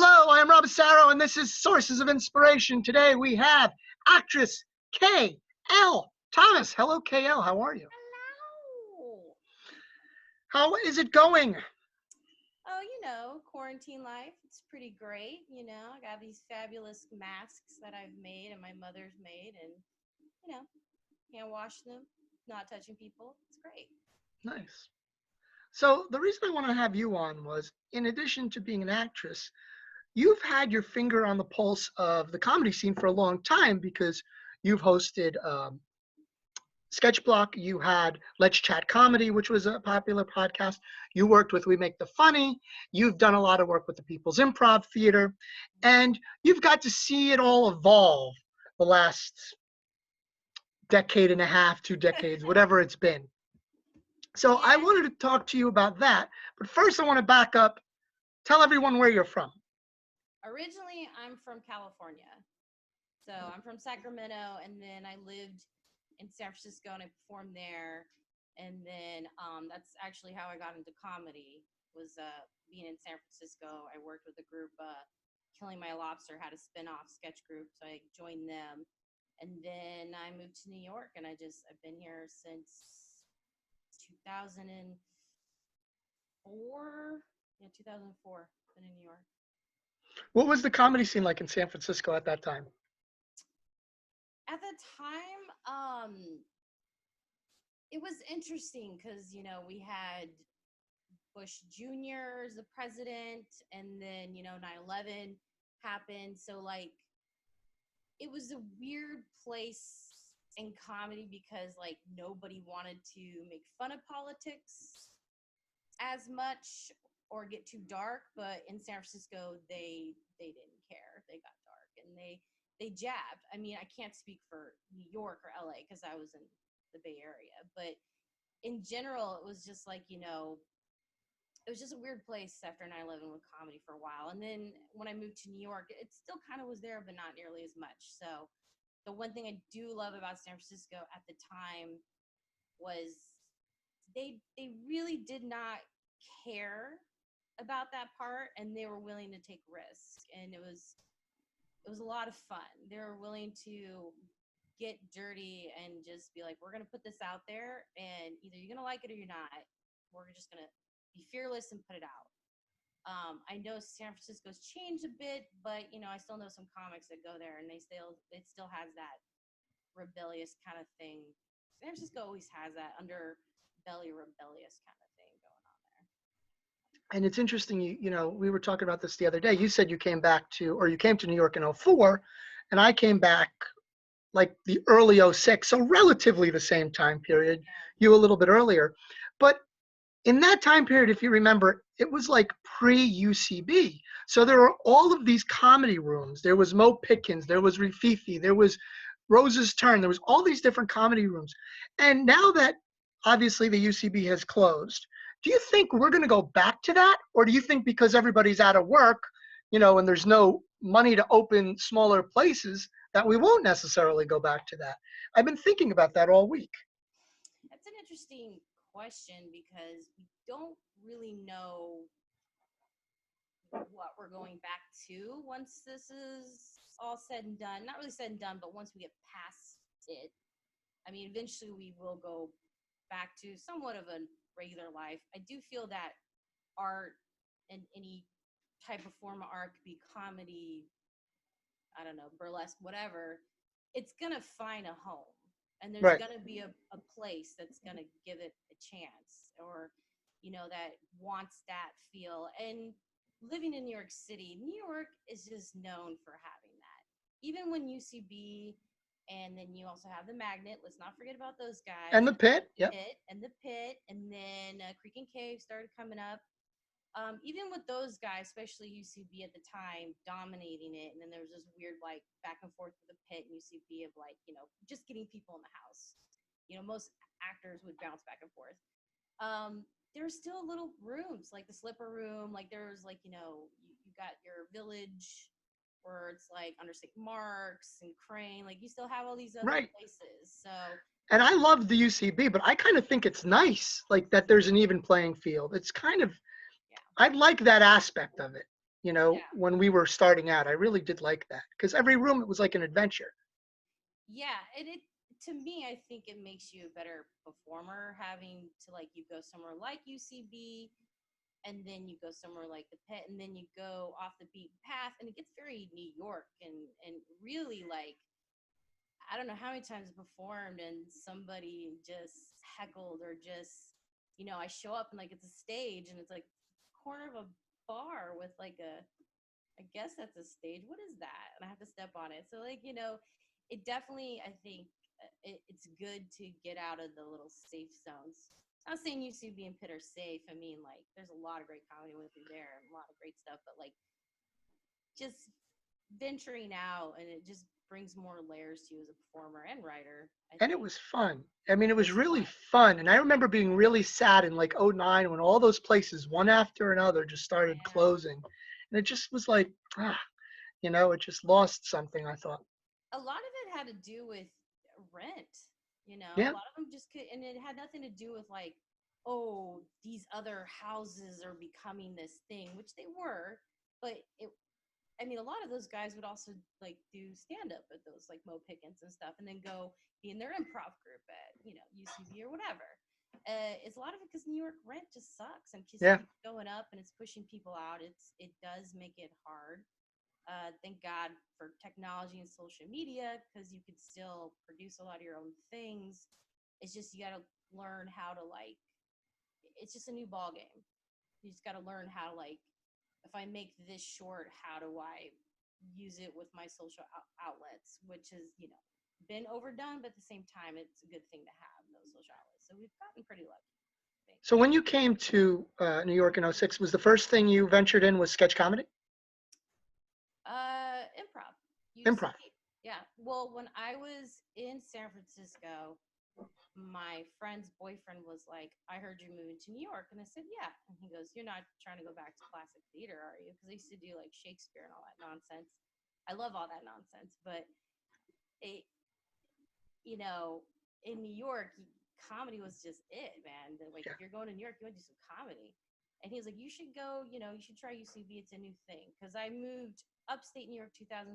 Hello, I am Rob Saro, and this is Sources of Inspiration. Today we have actress K.L. Thomas. Hello, K.L. How are you? Hello. How is it going? Oh, quarantine life. It's pretty great. I got these fabulous masks that I've made and my mother's made, and, you know, hand wash them, not touching people. It's great. Nice. So the reason I wanted to have you on was, in addition to being an actress, you've had your finger on the pulse of the comedy scene for a long time because you've hosted Sketch Block, you had Let's Chat Comedy, which was a popular podcast. You worked with We Make the Funny. You've done a lot of work with the People's Improv Theater, and you've got to see it all evolve the last decade and a half, 2 decades, whatever it's been. So I Yeah. wanted to talk to you about that. But first, I want to back up. Tell everyone where you're from. Originally, I'm from California. So I'm from Sacramento, and then I lived in San Francisco and I performed there. And then that's actually how I got into comedy, was being in San Francisco. I worked with a group, Killing My Lobster had a spin-off sketch group, so I joined them. And then I moved to New York, and I've been here since 2004. Yeah, 2004. Been in New York. What was the comedy scene like in San Francisco at that time? At the time, it was interesting because we had Bush Jr. as the president, and then 9/11 happened. So like, it was a weird place in comedy because like nobody wanted to make fun of politics as much or get too dark, but in San Francisco they didn't care. They got dark and they jabbed. I mean, I can't speak for New York or LA because I was in the Bay Area, but in general, it was just like, it was just a weird place after 9/11 with comedy for a while. And then when I moved to New York, it still kind of was there, but not nearly as much. So the one thing I do love about San Francisco at the time was they really did not care about that part, and they were willing to take risks, and it was a lot of fun. They were willing to get dirty and just be like, we're going to put this out there, and either you're going to like it or you're not. We're just going to be fearless and put it out. I know San Francisco's changed a bit, but I still know some comics that go there, and it still has that rebellious kind of thing. San Francisco always has that underbelly rebellious kind of thing going on there. And it's interesting, we were talking about this the other day. You said you came to New York in '04, and I came back like the early '06, so relatively the same time period, Yeah. you a little bit earlier. But in that time period, if you remember, it was like pre-UCB. So there were all of these comedy rooms. There was Mo Pitkins, there was Rififi, there was Rose's Turn, there was all these different comedy rooms. And now that obviously the UCB has closed, do you think we're going to go back to that? Or do you think because everybody's out of work, and there's no money to open smaller places, that we won't necessarily go back to that? I've been thinking about that all week. That's an interesting question because we don't really know what we're going back to once this is all said and done. Not really said and done, but once we get past it. I mean, eventually we will go back to somewhat of a regular life. I do feel that art and any type of form of art, could be comedy, I don't know, burlesque, whatever, it's going to find a home. And there's Right. going to be a place that's going to give it a chance, or, that wants that feel. And living in New York City, New York is just known for having that. Even when UCB, and then you also have the Magnet, let's not forget about those guys. And the Pit. Yep. The Pit, and then Creek and Cave started coming up. Even with those guys, especially UCB at the time, dominating it, and then there was this weird like back and forth with the Pit and UCB of like, just getting people in the house. Most actors would bounce back and forth. There's still little rooms like the Slipper Room, like there's like, you got your Village where it's like under St. Mark's and Crane, like you still have all these other Right. places. So And I love the UCB, but I kind of think it's nice, like that there's an even playing field. It's kind of, yeah. I like that aspect of it. Yeah. when we were starting out. I really did like that because every room it was like an adventure. Yeah, and it to me, I think it makes you a better performer having to like you go somewhere like UCB and then you go somewhere like the Pit and then you go off the beaten path and it gets very New York and really like I don't know how many times I performed and somebody just heckled or just I show up and like it's a stage and it's like corner of a bar with like a I guess that's a stage. What is that? And I have to step on it. So like, it definitely I think it's good to get out of the little safe zones. I'm not saying UCB and Pitt are safe. I mean, like, there's a lot of great comedy with you there and a lot of great stuff, but like, just venturing out and it just brings more layers to you as a performer and writer. I And it think was fun. I mean, it it was was really fun. fun. And I remember being really sad in like '09 when all those places, one after another, just started Yeah. closing. And it just was like, it just lost something, I thought. A lot of it had to do with rent. A Yeah. lot of them just could, and it had nothing to do with like, oh, these other houses are becoming this thing, which they were. But I mean, a lot of those guys would also like do stand up at those like Mo Pickens and stuff, and then go be in their improv group at UCB or whatever. It's a lot of it because New York rent just sucks and just Yeah. keeps going up and it's pushing people out. It does make it hard. Thank God for technology and social media because you could still produce a lot of your own things. It's just you got to learn how to like. It's just a new ball game. You just got to learn how to like. If I make this short, how do I use it with my social outlets? Which is been overdone, but at the same time, it's a good thing to have those social outlets. So we've gotten pretty lucky, I think. So when you came to New York in '06, was the first thing you ventured in was sketch comedy? Improv, Improv. UCB. Yeah. Well, when I was in San Francisco, my friend's boyfriend was like, I heard you're moving to New York. And I said, yeah. And he goes, you're not trying to go back to classic theater, are you? Because I used to do like Shakespeare and all that nonsense. I love all that nonsense. But it, in New York, comedy was just it, man. Like, Yeah. if you're going to New York, you want to do some comedy. And he was like, you should go, you should try UCB. It's a new thing. Because I moved upstate New York 2004,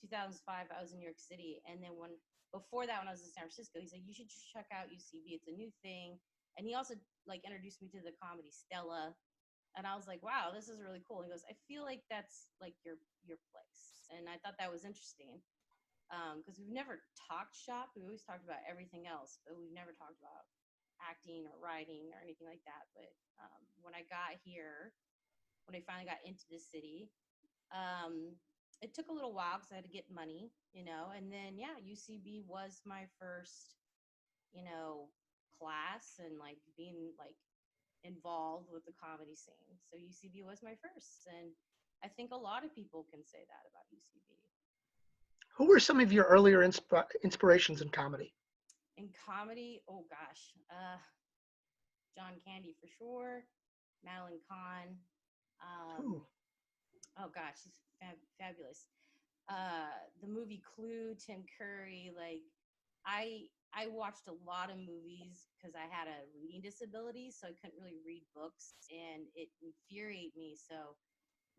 2005. I was in New York City. And then before that, when I was in San Francisco, he's like, you should just check out UCB. It's a new thing. And he also like introduced me to the comedy Stella. And I was like, wow, this is really cool. He goes, I feel like that's like your place. And I thought that was interesting because we've never talked shop. We always talked about everything else, but we've never talked about acting or writing or anything like that. But when I got here, when I finally got into the city, it took a little while because I had to get money, and then yeah, UCB was my first, class and like being like involved with the comedy scene. So UCB was my first, and I think a lot of people can say that about UCB. Who were some of your earlier inspirations in comedy? In comedy, oh gosh, John Candy for sure, Madeline Kahn. Um, Ooh. oh gosh, she's fabulous. The movie Clue, Tim Curry. Like, I watched a lot of movies because I had a reading disability, so I couldn't really read books, and it infuriated me. So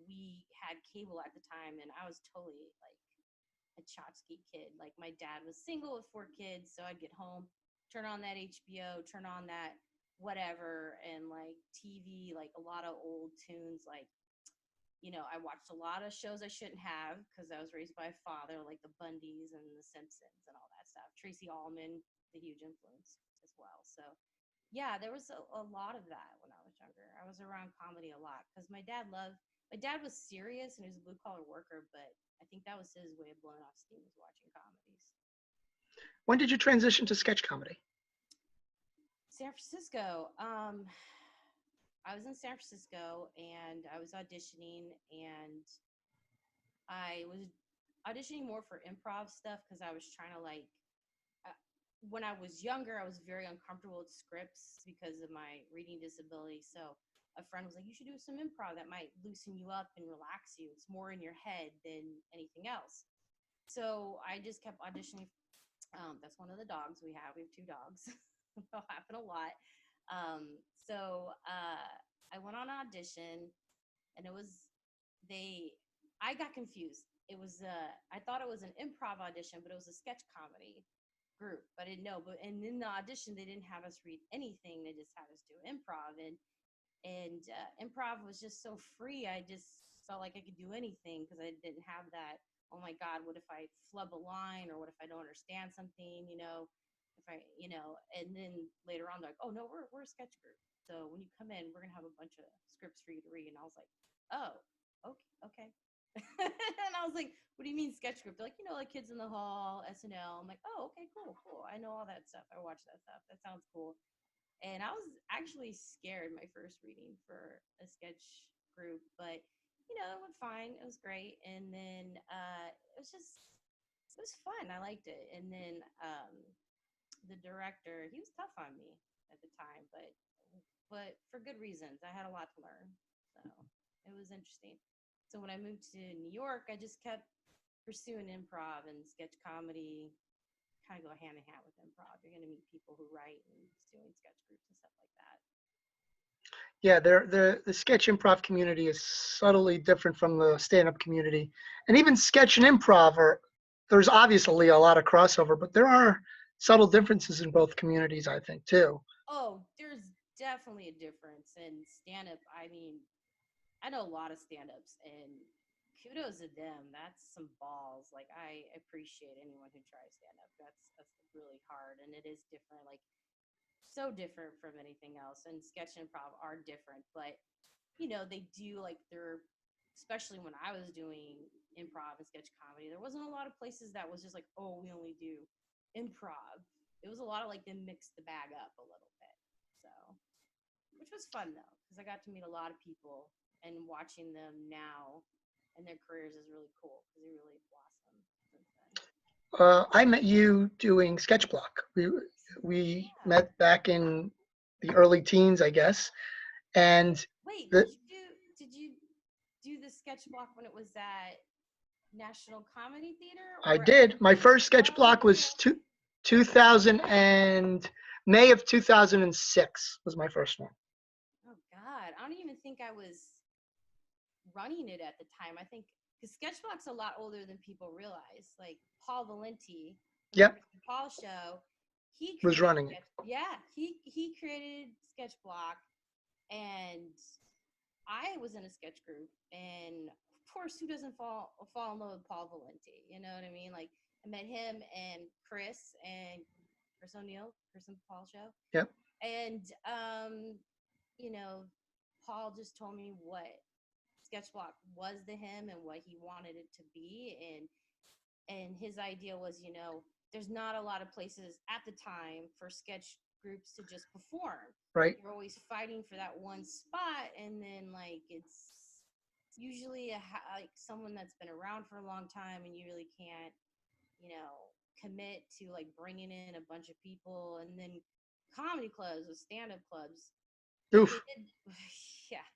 we had cable at the time, and I was totally like a tchotchke kid. Like my dad was single with 4 kids, so I'd get home, turn on that HBO, turn on that whatever, and like TV, like a lot of old tunes. Like I watched a lot of shows I shouldn't have because I was raised by a father, like the Bundys and the Simpsons and all that stuff. Tracy Ullman, the huge influence as well. So yeah, there was a lot of that when I was younger. I was around comedy a lot because my dad was serious and he was a blue collar worker, but I think that was his way of blowing off steam was watching comedies. When did you transition to sketch comedy? San Francisco. I was in San Francisco and I was auditioning and I was auditioning more for improv stuff because I was trying to like when I was younger, I was very uncomfortable with scripts because of my reading disability. So a friend was like, you should do some improv that might loosen you up and relax you. It's more in your head than anything else. So I just kept auditioning. That's one of the dogs we have. We have 2 dogs. That'll happen a lot. So I went on an audition and it was I got confused. It was I thought it was an improv audition, but it was a sketch comedy group. But I didn't know. But and in the audition, they didn't have us read anything. They just had us do improv, and improv was just so free. I just felt like I could do anything because I didn't have that. Oh my God, what if I flub a line, or what if I don't understand something? If I, and then later on, they're like, oh no, we're a sketch group. So when you come in, we're gonna have a bunch of scripts for you to read. And I was like, oh, okay. And I was like, what do you mean sketch group? They're like, like Kids in the Hall, SNL. I'm like, oh, okay, cool. I know all that stuff. I watch that stuff. That sounds cool. And I was actually scared my first reading for a sketch group, but it went fine. It was great. And then it was fun. I liked it. And then the director, he was tough on me at the time, but for good reasons. I had a lot to learn. So it was interesting. So when I moved to New York, I just kept pursuing improv and sketch comedy. Kind of go hand in hand with improv. You're going to meet people who write and doing sketch groups and stuff like that. Yeah, the sketch improv community is subtly different from the stand-up community, and even sketch and improv are. There's obviously a lot of crossover, but there are subtle differences in both communities, I think, too. Oh, there's definitely a difference in stand up. I mean, I know a lot of stand ups, and kudos to them. That's some balls. Like, I appreciate anyone who tries stand up. That's really hard, and it is different. Like, so different from anything else. And sketch and improv are different, but they do like they're, especially when I was doing improv and sketch comedy, there wasn't a lot of places that was just like, oh, we only do improv. It was a lot of like them mix the bag up a little bit. So, which was fun though, because I got to meet a lot of people, and watching them now and their careers is really cool because they really blossomed since then. I met you doing sketch block. We Yeah. met back in the early teens, I guess, and Wait, the, did you do the sketch block when it was at National Comedy Theater I or at did. My first sketch Oh, block was 2000 and May of 2006 was my first one. oh God, I don't even think I was running it at the time. I think because Sketchblock's a lot older than people realize. Like Paul Valenti from the Yep, Chris and Paul show, he was created running it. yeah, he created Sketchblock, and I was in a sketch group, and of course, who doesn't fall in love with Paul Valenti? You know what I mean? Like I met him and Chris O'Neill, Chris and Paul show, Yep. and you know, Paul just told me what Sketchblock was to him and what he wanted it to be, and his idea was, there's not a lot of places at the time for sketch groups to just perform. Right. You're always fighting for that one spot, and then like it's usually like someone that's been around for a long time, and you really can't, commit to like bringing in a bunch of people, and then comedy clubs or stand-up clubs, if they Oof. did, yeah,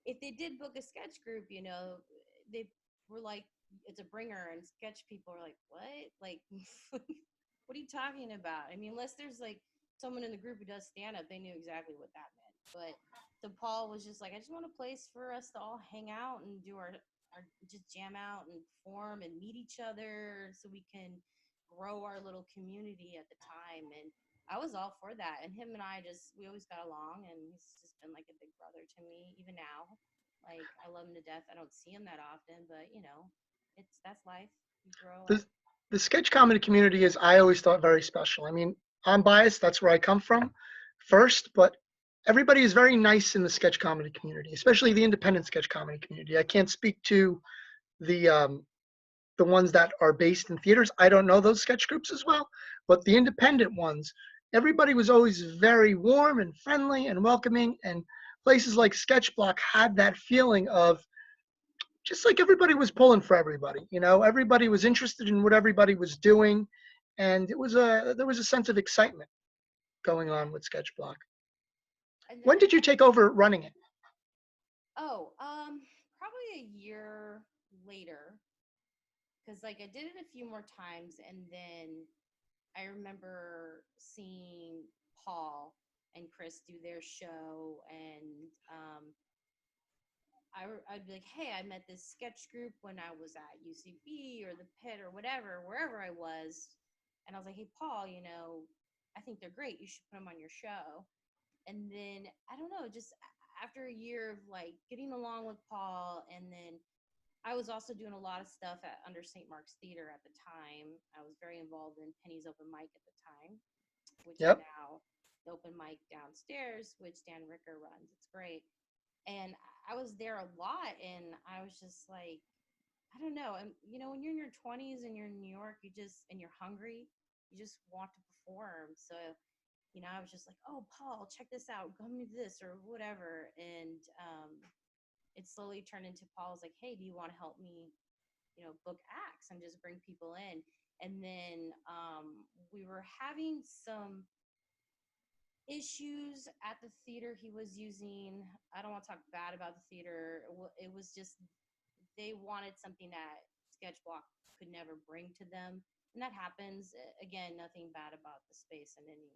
if they did book a sketch group, they were like, it's a bringer, and sketch people are like, what? Like, what are you talking about? I mean, unless there's like someone in the group who does stand up, they knew exactly what that meant. But so Paul was just like, I just want a place for us to all hang out and do our just jam out and perform and meet each other so we can grow our little community at the time. And I was all for that. And him and we always got along, and he's just been like a big brother to me, even now. Like, I love him to death. I don't see him that often, but that's life. You grow The, up. the sketch comedy community is, I always thought, very special. I mean, I'm biased. That's where I come from first, but everybody is very nice in the sketch comedy community, especially the independent sketch comedy community. I can't speak to the the ones that are based in theaters. I don't know those sketch groups as well, but the independent ones, everybody was always very warm and friendly and welcoming. And places like Sketchblock had that feeling of just like everybody was pulling for everybody. Everybody was interested in what everybody was doing, and there was a sense of excitement going on with Sketchblock. And When did you take over running it? oh, probably a year later, because like I did it a few more times, and then I remember seeing Paul and Chris do their show, and I'd be like, hey, I met this sketch group when I was at UCB or the Pit or whatever, wherever I was. And I was like, hey, Paul, I think they're great. You should put them on your show. And then, I don't know, just after a year of like getting along with Paul, and then I was also doing a lot of stuff at under St. Mark's Theater at the time. I was very involved in Penny's Open Mic at the time, which is Yep. now the open mic downstairs, which Dan Ricker runs. It's great. And I was there a lot, and I was just like, I don't know. And when you're in your 20s and you're in New York, and you're hungry, you just want to perform. So, I was just like, oh, Paul, check this out. Come to this or whatever. And it slowly turned into Paul's like, hey, do you want to help me, book acts and just bring people in? And then we were having some issues at the theater he was using. I don't want to talk bad about the theater. It was just they wanted something that Sketchblock could never bring to them, and that happens. Again, nothing bad about the space in any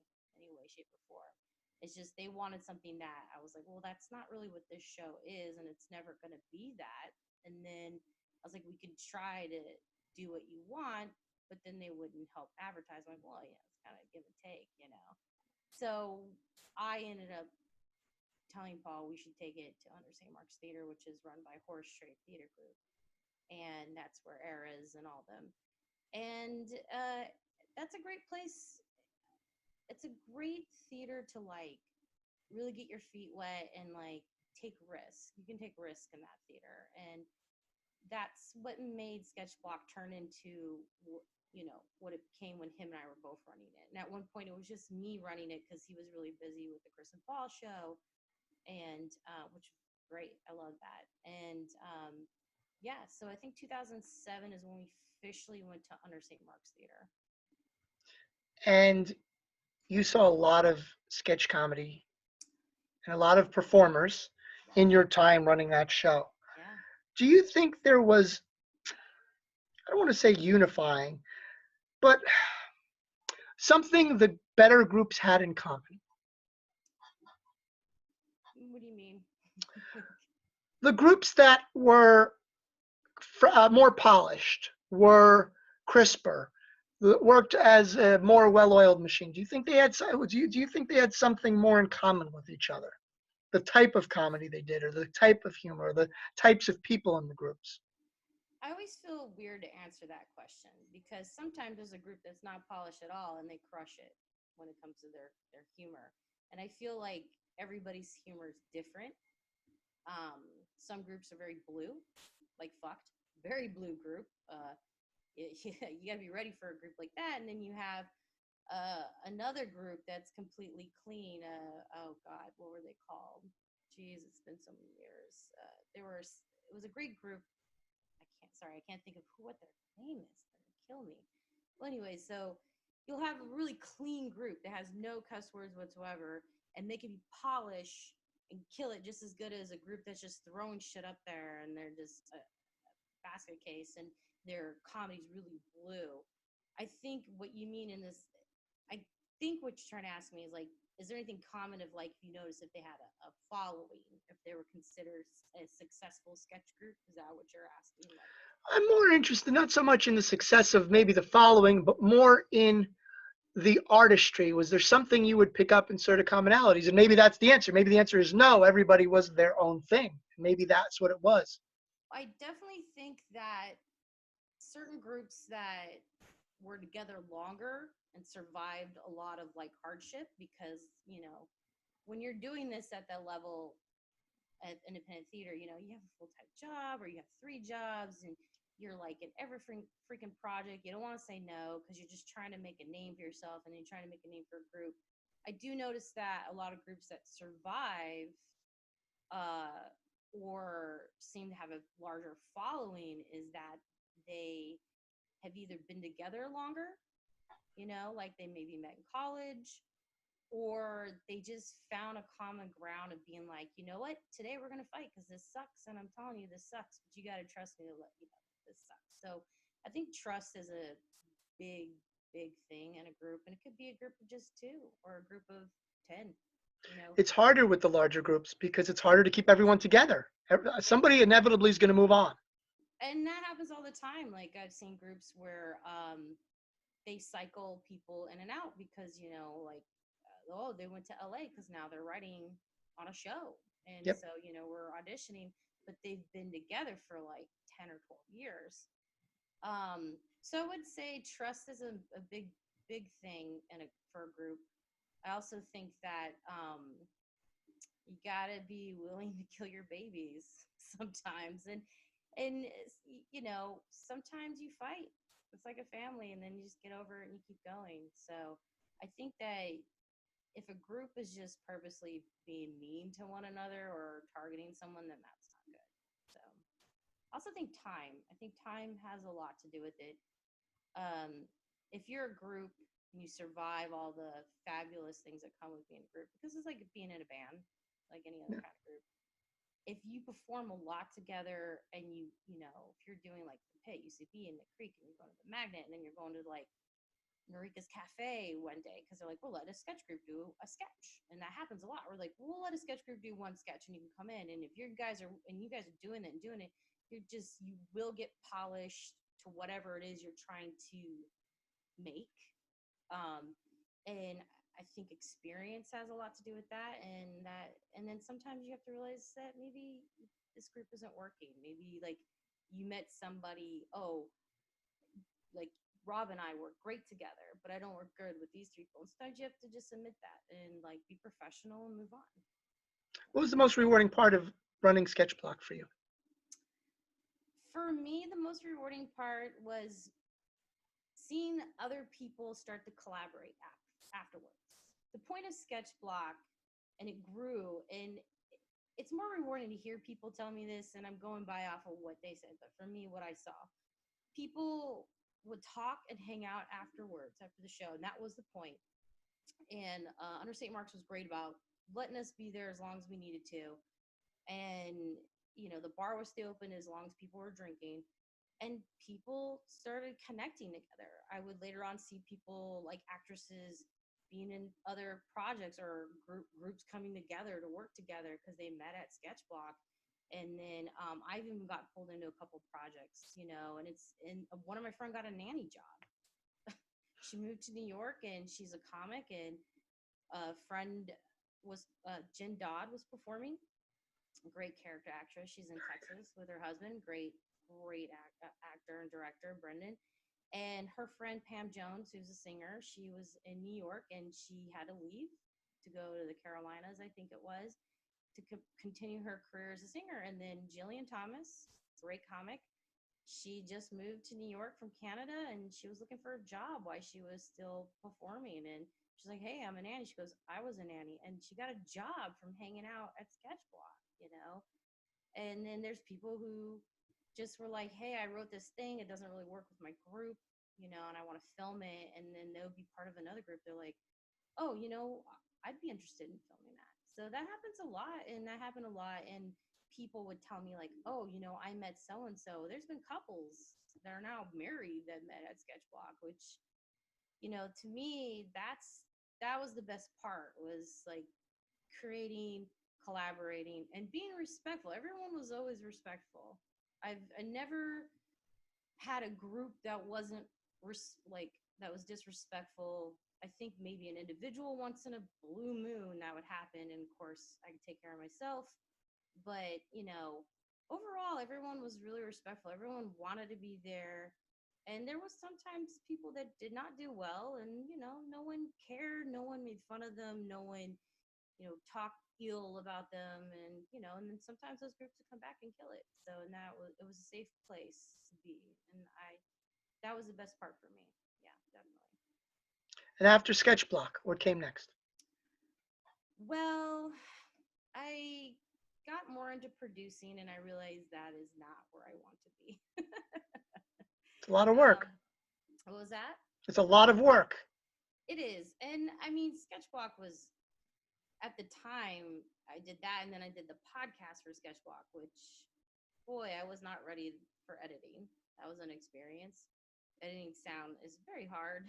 way, shape, or form. It's just they wanted something that I was like, well, that's not really what this show is, and it's never going to be that. And then I was like, we could try to do what you want, but then they wouldn't help advertise. I'm like, well, yeah, it's kind of give and take. So I ended up telling Paul we should take it to Under St. Mark's Theater, which is run by Horace Strait Theater Group, and that's where Eras and all them. And that's a great place. It's a great theater to like really get your feet wet and like take risk. You can take risk in that theater, and that's what made Sketch Block turn into what it became when him and I were both running it. And at one point, it was just me running it because he was really busy with the Chris and Paul show, and which was great. I love that. And yeah, so I think 2007 is when we officially went to Under St. Mark's Theater. And you saw a lot of sketch comedy and a lot of performers in your time running that show. Yeah. Do you think there was, I don't want to say unifying, but something the better groups had in common? What do you mean? The groups that were more polished, were crisper, worked as a more well-oiled machine. Do you think they had? Do you think they had something more in common with each other? The type of comedy they did, or the type of humor, or the types of people in the groups. I always feel weird to answer that question because sometimes there's a group that's not polished at all and they crush it when it comes to their humor. And I feel like everybody's humor is different. Some groups are very blue, like fucked, very blue group. You got to be ready for a group like that. And then you have another group that's completely clean. Oh God, what were they called? Jeez, it's been so many years. It was a great group. I can't think of what their name is. They're gonna kill me. Well, anyway, so you'll have a really clean group that has no cuss words whatsoever, and they can polish and kill it just as good as a group that's just throwing shit up there and they're just a basket case and their comedy's really blue. I think what you mean in this, I think what you're trying to ask me is like, is there anything common of like, if you notice if they had a following, if they were considered a successful sketch group? Is that what you're asking? Like, I'm more interested not so much in the success of maybe the following, but more in the artistry. Was there something you would pick up in sort of commonalities? And maybe that's the answer. Maybe the answer is no, everybody was their own thing. Maybe that's what it was. I definitely think that certain groups that were together longer and survived a lot of like hardship because, when you're doing this at that level at independent theater, you have a full-time job or you have three jobs and you're like in every freaking project. You don't want to say no because you're just trying to make a name for yourself and then you're trying to make a name for a group. I do notice that a lot of groups that survive uh, or seem to have a larger following is that they have either been together longer, like they maybe met in college, or they just found a common ground of being like, you know what, today we're going to fight because this sucks. And I'm telling you, this sucks, but you got to trust me to let you know this sucks. So I think trust is a big, big thing in a group. And it could be a group of just two or a group of 10. you know. It's harder with the larger groups because it's harder to keep everyone together. Somebody inevitably is going to move on. And that happens all the time. Like I've seen groups where they cycle people in and out because like oh, they went to LA because now they're writing on a show, and Yep. so we're auditioning, but they've been together for like 10 or 12 years. So I would say trust is a big thing for a group. I also think that you gotta be willing to kill your babies sometimes, and sometimes you fight. It's like a family, and then you just get over it and you keep going. So I think that if a group is just purposely being mean to one another or targeting someone, then that's not good. So I also think time. I think time has a lot to do with it. Um, if you're a group and you survive all the fabulous things that come with being a group, because it's like being in a band, like any other Yeah. kind of group. If you perform a lot together and if you're doing like the Pit, UCB, and the Creek, and you're going to the Magnet, and then you're going to like Norika's Cafe one day because they're like, well, let a sketch group do a sketch. And that happens a lot. We're like, we'll let a sketch group do one sketch and you can come in. And if you guys are doing it and doing it, you will get polished to whatever it is you're trying to make. And I think experience has a lot to do with that. And then sometimes you have to realize that maybe this group isn't working. Maybe like you met somebody, like Rob and I work great together, but I don't work good with these people. And sometimes you have to just admit that and like be professional and move on. What was the most rewarding part of running Sketchblock for you? For me, the most rewarding part was seeing other people start to collaborate afterwards. The point of Sketch Block, and it grew, and it's more rewarding to hear people tell me this, and I'm going by off of what they said, but for me, what I saw, people would talk and hang out afterwards after the show, and that was the point. And Under St. Mark's was great about letting us be there as long as we needed to, and the bar was still open as long as people were drinking, and people started connecting together. I would later on see people like actresses being in other projects or groups coming together to work together because they met at Sketchblock. And then I've even got pulled into a couple projects, and one of my friends got a nanny job. She moved to New York and she's a comic, and a friend was Jen Dodd was performing, a great character actress. She's in Texas with her husband, great actor and director Brendan. And her friend Pam Jones, who's a singer, she was in New York and she had to leave to go to the Carolinas, I think it was, to continue her career as a singer. And then Jillian Thomas, great comic, she just moved to New York from Canada and she was looking for a job while she was still performing. And she's like, hey, I'm a nanny. She goes, I was a nanny. And she got a job from hanging out at Sketchblock. And then there's people who just were like, hey, I wrote this thing. It doesn't really work with my group, and I want to film it. And then they'll be part of another group. They're like, oh, I'd be interested in filming that. So that happens a lot. And that happened a lot. And people would tell me like, oh, I met so-and-so. There's been couples that are now married that met at Sketchblock, which, to me, that was the best part, was like creating, collaborating, and being respectful. Everyone was always respectful. I never had a group that wasn't like that was disrespectful. I think maybe an individual once in a blue moon that would happen, and of course I could take care of myself. But overall, everyone was really respectful. Everyone wanted to be there, and there was sometimes people that did not do well, and no one cared. No one made fun of them. No one talk ill about them, and then sometimes those groups would come back and kill it. So, and it was a safe place to be, and that was the best part for me. Yeah, definitely. And after Sketchblock, what came next? Well, I got more into producing, and I realized that is not where I want to be. It's a lot of work. um, what was that? It's a lot of work. It is, and I mean, Sketchblock was, at the time I did that, and then I did the podcast for Sketchblock, which, boy, I was not ready for editing. That was an experience. Editing sound is very hard.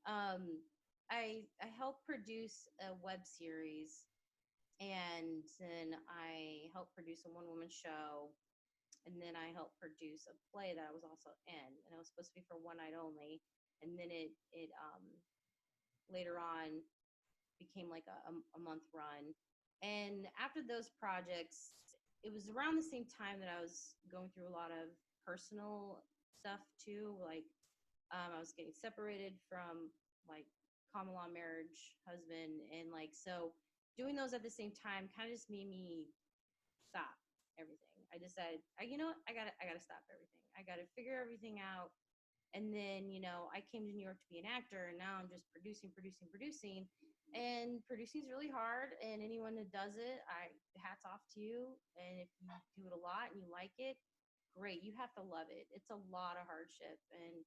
um, I helped produce a web series, and then I helped produce a one woman show, and then I helped produce a play that I was also in, and it was supposed to be for one night only, and then it later on became like a month run. And after those projects, it was around the same time that I was going through a lot of personal stuff too. Like I was getting separated from like common law marriage husband, and like so doing those at the same time kind of just made me stop everything. I decided, you know what, I gotta stop everything. I gotta figure everything out. And then, I came to New York to be an actor, and now I'm just producing, producing, producing. And producing is really hard. And anyone that does it, hats off to you. And if you do it a lot and you like it, great. You have to love it. It's a lot of hardship. And,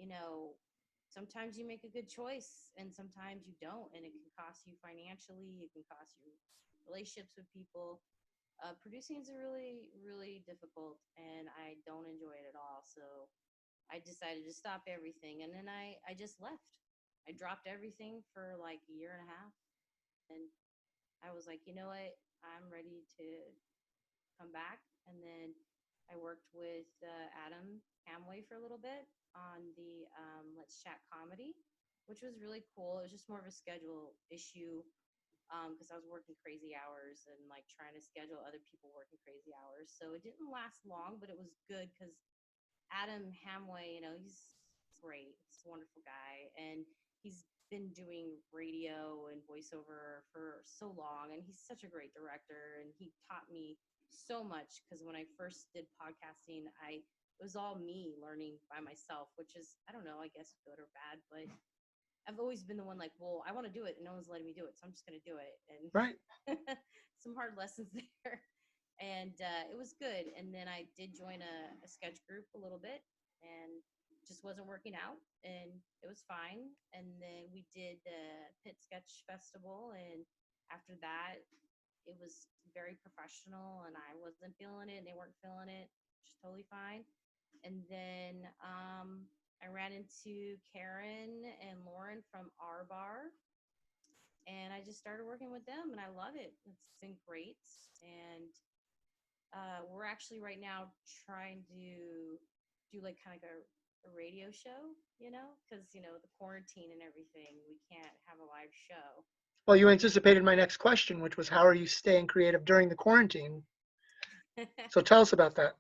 you know, sometimes you make a good choice and sometimes you don't. And it can cost you financially, it can cost you relationships with people. Producing is really, really difficult, and I don't enjoy it at all. So I decided to stop everything, and then I just left. I dropped everything for like a year and a half, and I was like, you know what, I'm ready to come back. And then I worked with Adam Hamway for a little bit on the Let's Chat comedy, which was really cool. It was just more of a schedule issue because I was working crazy hours and like trying to schedule other people working crazy hours. So it didn't last long, but it was good because Adam Hamway, he's great. He's a wonderful guy. And he's been doing radio and voiceover for so long. And he's such a great director. And he taught me so much because when I first did podcasting, it was all me learning by myself, which is, I don't know, I guess good or bad, but I've always been the one like, well, I want to do it and no one's letting me do it. So I'm just going to do it. And Right. some hard lessons there. And it was good. And then I did join a sketch group a little bit, and just wasn't working out, and it was fine. And then we did the Pitt Sketch Festival, and after that, it was very professional, and I wasn't feeling it, and they weren't feeling it, which is totally fine. And then I ran into Karen and Lauren from R Bar, and I just started working with them, and I love it. It's been great. And we're actually right now trying to do like kind of like a radio show, because, the quarantine and everything, we can't have a live show. Well, you anticipated my next question, which was how are you staying creative during the quarantine? So tell us about that.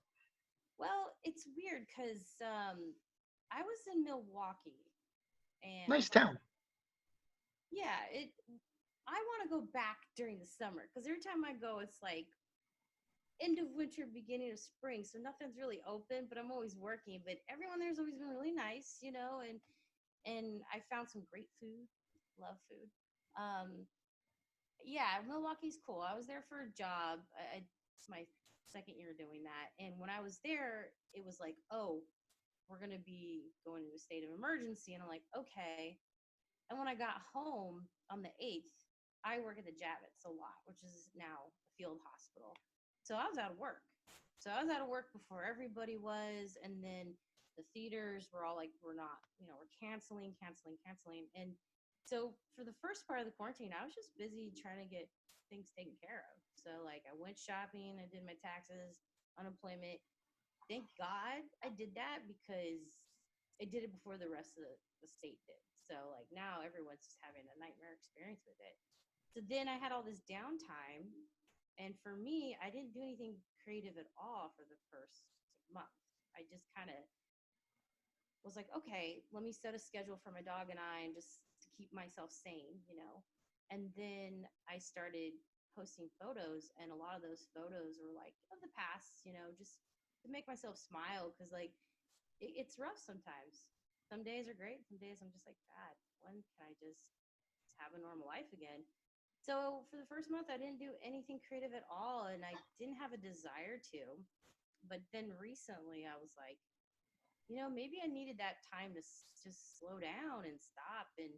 Well, it's weird because I was in Milwaukee, and I Nice was like, town. yeah, I want to go back during the summer because every time I go, it's like end of winter, beginning of spring, so nothing's really open. But I'm always working. But everyone there's always been really nice, and I found some great food. Love food. Um, yeah, Milwaukee's cool. I was there for a job. It's my second year doing that, and when I was there, it was like, oh, we're gonna be going into a state of emergency, and I'm like, okay. And when I got home on the 8th, I work at the Javits a lot, which is now a field hospital. So I was out of work. So I was out of work before everybody was. And then the theaters were all like, we're not, we're canceling, canceling, canceling. And so for the first part of the quarantine, I was just busy trying to get things taken care of. So like I went shopping, I did my taxes, unemployment. Thank God I did that because I did it before the rest of the state did. So like now everyone's just having a nightmare experience with it. So then I had all this downtime, and for me, I didn't do anything creative at all for the first month. I just kind of was like, okay, let me set a schedule for my dog and I, and just to keep myself sane. And then I started posting photos, and a lot of those photos were like of the past, just to make myself smile because like it's rough sometimes. Some days are great. Some days I'm just like, God, when can I just have a normal life again? So for the first month, I didn't do anything creative at all, and I didn't have a desire to. But then recently, I was like, maybe I needed that time to just slow down and stop and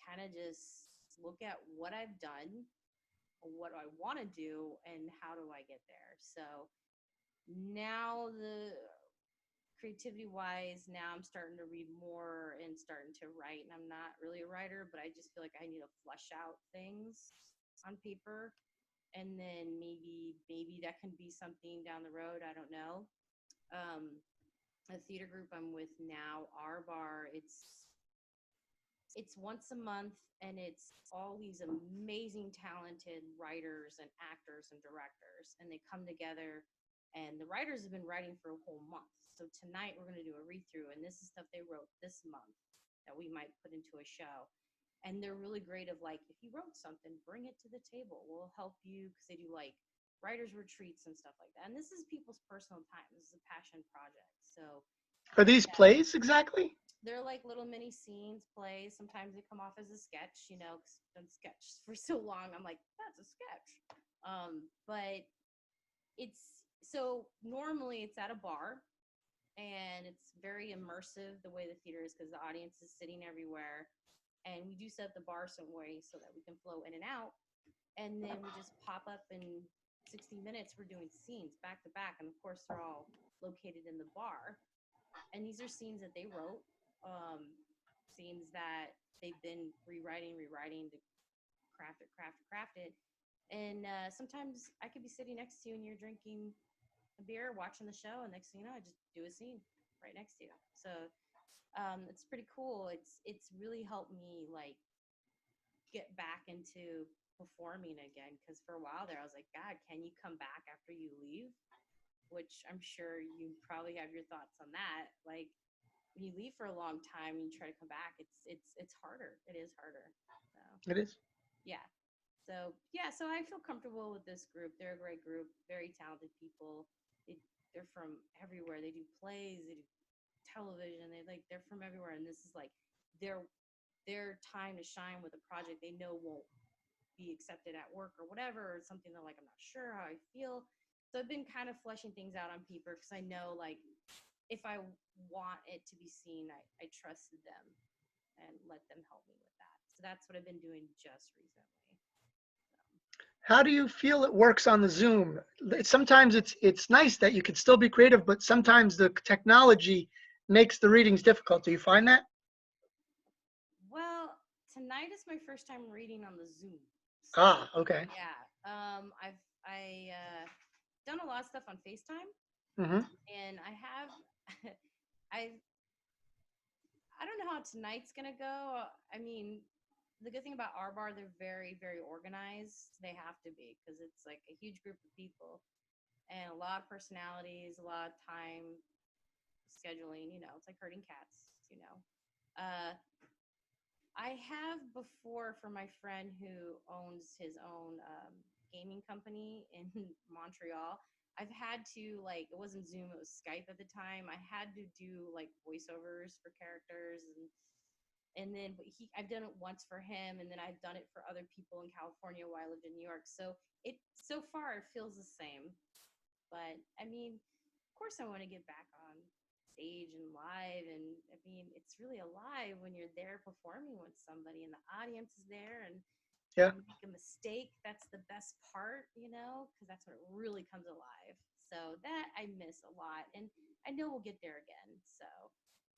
kind of just look at what I've done, what I want to do, and how do I get there. So now the creativity wise, now I'm starting to read more and starting to write. And I'm not really a writer, but I just feel like I need to flesh out things on paper. And then maybe that can be something down the road. I don't know. Um, a theater group I'm with now, our bar, it's once a month, and it's all these amazing talented writers and actors and directors, and they come together, and the writers have been writing for a whole month. So tonight we're going to do a read through, and this is stuff they wrote this month that we might put into a show. And they're really great of like, if you wrote something, bring it to the table, we'll help you, because they do like writers retreats and stuff like that. And this is people's personal time, this is a passion project. So Are these yeah, plays exactly? they're like little mini scenes, plays. Sometimes they come off as a sketch, you know, because I've done sketch for so long. I'm like, that's a sketch. But it's so normally it's at a bar, and it's very immersive the way the theater is, because the audience is sitting everywhere. And we do set the bar some way so that we can flow in and out. And then we just pop up in 60 minutes. We're doing scenes back to back. And of course, they're all located in the bar. And these are scenes that they wrote, scenes that they've been rewriting to craft it. And sometimes I could be sitting next to you and you're drinking a beer, watching the show, and next thing you know, I just do a scene right next to you. So it's pretty cool. It's really helped me like get back into performing again, because for a while there I was like, God, can you come back after you leave? Which I'm sure you probably have your thoughts on that. Like when you leave for a long time and you try to come back, it's harder. It is harder. So It is. yeah. So I feel comfortable with this group. They're a great group, very talented people. They're from everywhere. They do plays, they do television. They're from everywhere, and this is like their time to shine with a project they know won't be accepted at work or whatever, or something they're like, I'm not sure how I feel. So I've been kind of fleshing things out on paper, because I know like if I want it to be seen, I trusted them and let them help me with that. So that's what I've been doing just recently. How do you feel it works on the Zoom? Sometimes it's nice that you can still be creative, but sometimes the technology makes the readings difficult. Do you find that? Well, tonight is my first time reading on the Zoom. So Ah, okay. yeah, I done a lot of stuff on FaceTime, Hmm. and I have I've I don't know how tonight's gonna go. I mean, the good thing about our bar, they're very, very organized. They have to be, because it's like a huge group of people and a lot of personalities, a lot of time scheduling. You know, it's like herding cats. You know, uh, I have before, for my friend who owns his own gaming company in Montreal. I've had to like, it wasn't Zoom, it was Skype at the time. I had to do like voiceovers for characters, and then but I've done it once for him, and then I've done it for other people in California while I lived in New York. So it so far it feels the same. But I mean, of course I want to get back on stage and live, and I mean it's really alive when you're there performing with somebody and the audience is there, and Yeah, you make a mistake, that's the best part, you know, because that's when it really comes alive. So that I miss a lot, and I know we'll get there again. So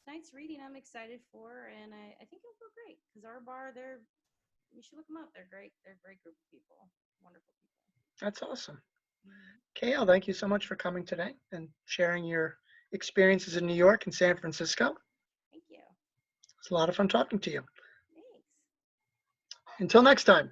tonight's reading I'm excited for, and I think it'll go great, because our bar, you should look them up. They're great. They're a great group of people, wonderful people. that's awesome. Hmm. KL, thank you so much for coming today and sharing your experiences in New York and San Francisco. Thank you. It's a lot of fun talking to you. Thanks. Until next time.